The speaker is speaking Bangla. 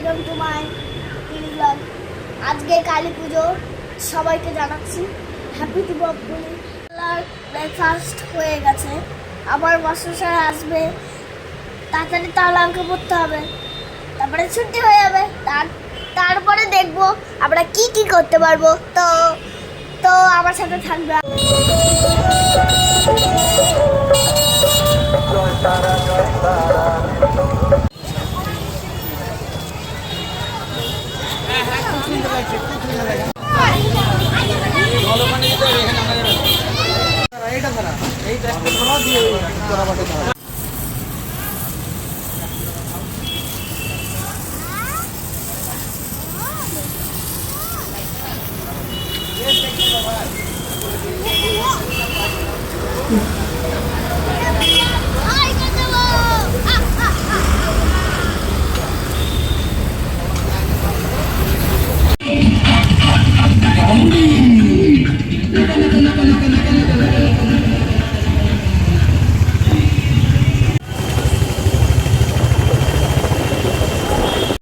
Welcome to my mini blog. আজকে কালী পুজো, সবাইকে জানাচ্ছি হ্যাপি দীপাবলি। ব্রেকফাস্ট হয়ে গেছে, আবার মশাই আসবে, তাড়াতাড়ি তাহলে আমাকে পড়তে হবে, তারপরে ছুটি হয়ে যাবে। তারপরে দেখবো আমরা কি কি করতে পারবো। তো তো আমার সাথে থাকবে।